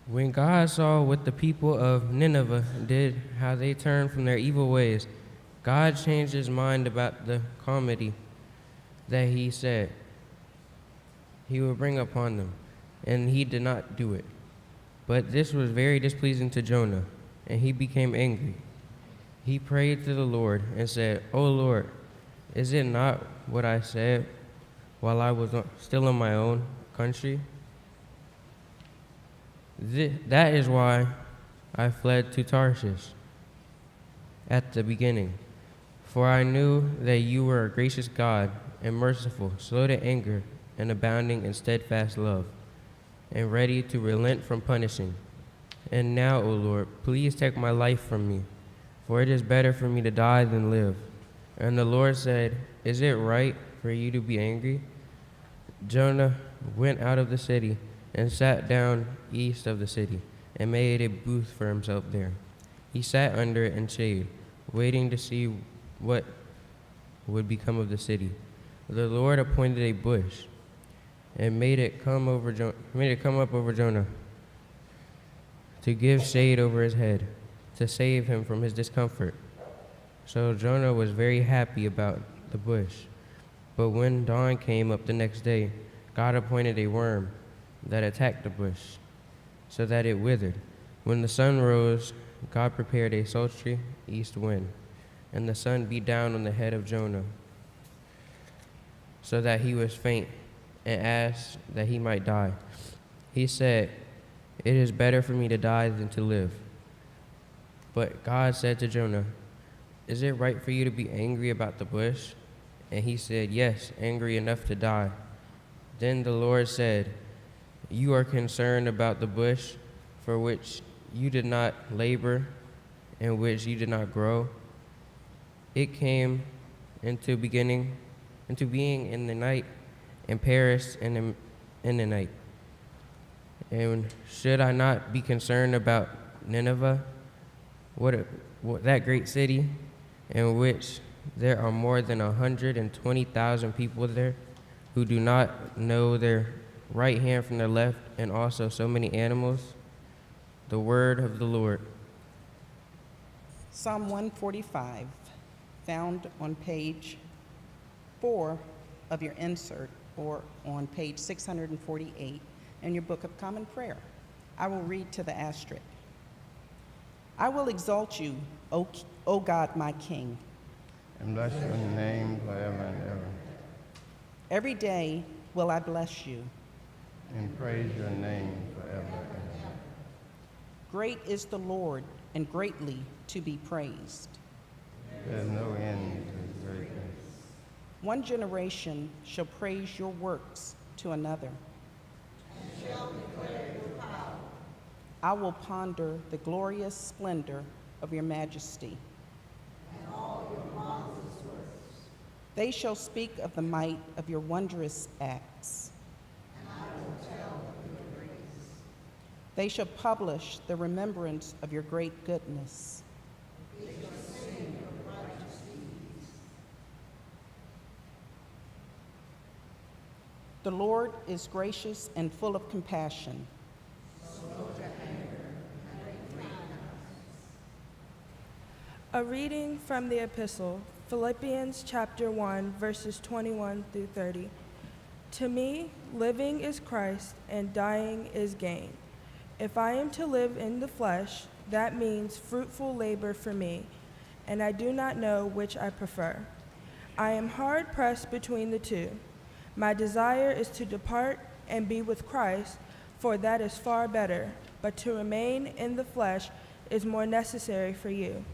When God saw what the people of Nineveh did, how they turned from their evil ways, God changed his mind about the calamity that he said he would bring upon them, and he did not do it. But this was very displeasing to Jonah, and he became angry. He prayed to the Lord and said, "O Lord, is it not what I said while I was still in my own country? That is why I fled to Tarshish at the beginning, for I knew that you were a gracious God and merciful, slow to anger, and abounding in steadfast love, and ready to relent from punishing. And now, O Lord, please take my life from me, for it is better for me to die than live." And the Lord said, "Is it right for you to be angry?" Jonah went out of the city and sat down east of the city, and made a booth for himself there. He sat under it in shade, waiting to see what would become of the city. The Lord appointed a bush and made it come up over Jonah to give shade over his head, to save him from his discomfort. So Jonah was very happy about the bush. But when dawn came up the next day, God appointed a worm that attacked the bush, so that it withered. When the sun rose, God prepared a sultry east wind, and the sun beat down on the head of Jonah, so that he was faint, and asked that he might die. He said, "It is better for me to die than to live." But God said to Jonah, "Is it right for you to be angry about the bush?" And he said, "Yes, angry enough to die." Then the Lord said, "You are concerned about the bush for which you did not labor and which you did not grow. It came into being in the night and perished in the night. And should I not be concerned about Nineveh, that great city, in which there are more than 120,000 people there who do not know their right hand from their left, and also so many animals?" The word of the Lord. Psalm 145, found on page 4 of your insert, or on page 648 in your Book of Common Prayer. I will read to the asterisk. I will exalt you, O God, my King. And bless your name forever and ever. Every day will I bless you. And praise your name forever and ever. Great is the Lord, and greatly to be praised. There's no end to his greatness. One generation shall praise your works to another. And shall declare your power. I will ponder the glorious splendor of your majesty. And all your marvelous works. They shall speak of the might of your wondrous acts. And I will tell of your grace. They shall publish the remembrance of your great goodness. They shall sing of righteous deeds. The Lord is gracious and full of compassion. Slow to anger and great kindness. A reading from the Epistle, Philippians chapter 1, verses 21 through 30. To me, living is Christ and dying is gain. If I am to live in the flesh, that means fruitful labor for me, and I do not know which I prefer. I am hard pressed between the two. My desire is to depart and be with Christ, for that is far better, but to remain in the flesh is more necessary for you.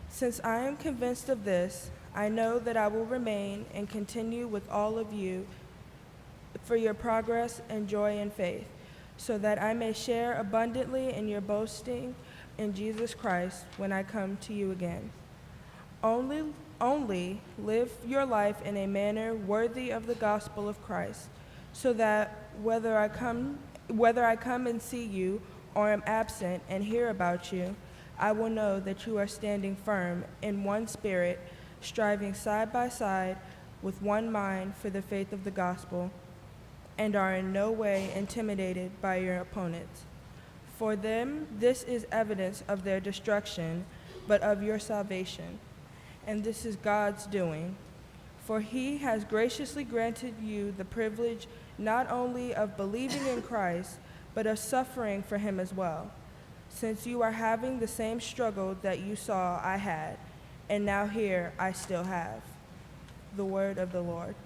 Since I am convinced of this, I know that I will remain and continue with all of you for your progress and joy in faith, so that I may share abundantly in your boasting in Jesus Christ when I come to you again. Only live your life in a manner worthy of the gospel of Christ, so that whether I come and see you or am absent and hear about you, I will know that you are standing firm in one spirit, striving side by side with one mind for the faith of the gospel, and are in no way intimidated by your opponents. For them, this is evidence of their destruction, but of your salvation. And this is God's doing. For he has graciously granted you the privilege not only of believing in Christ, but of suffering for him as well, since you are having the same struggle that you saw I had, and now here I still have. The word of the Lord.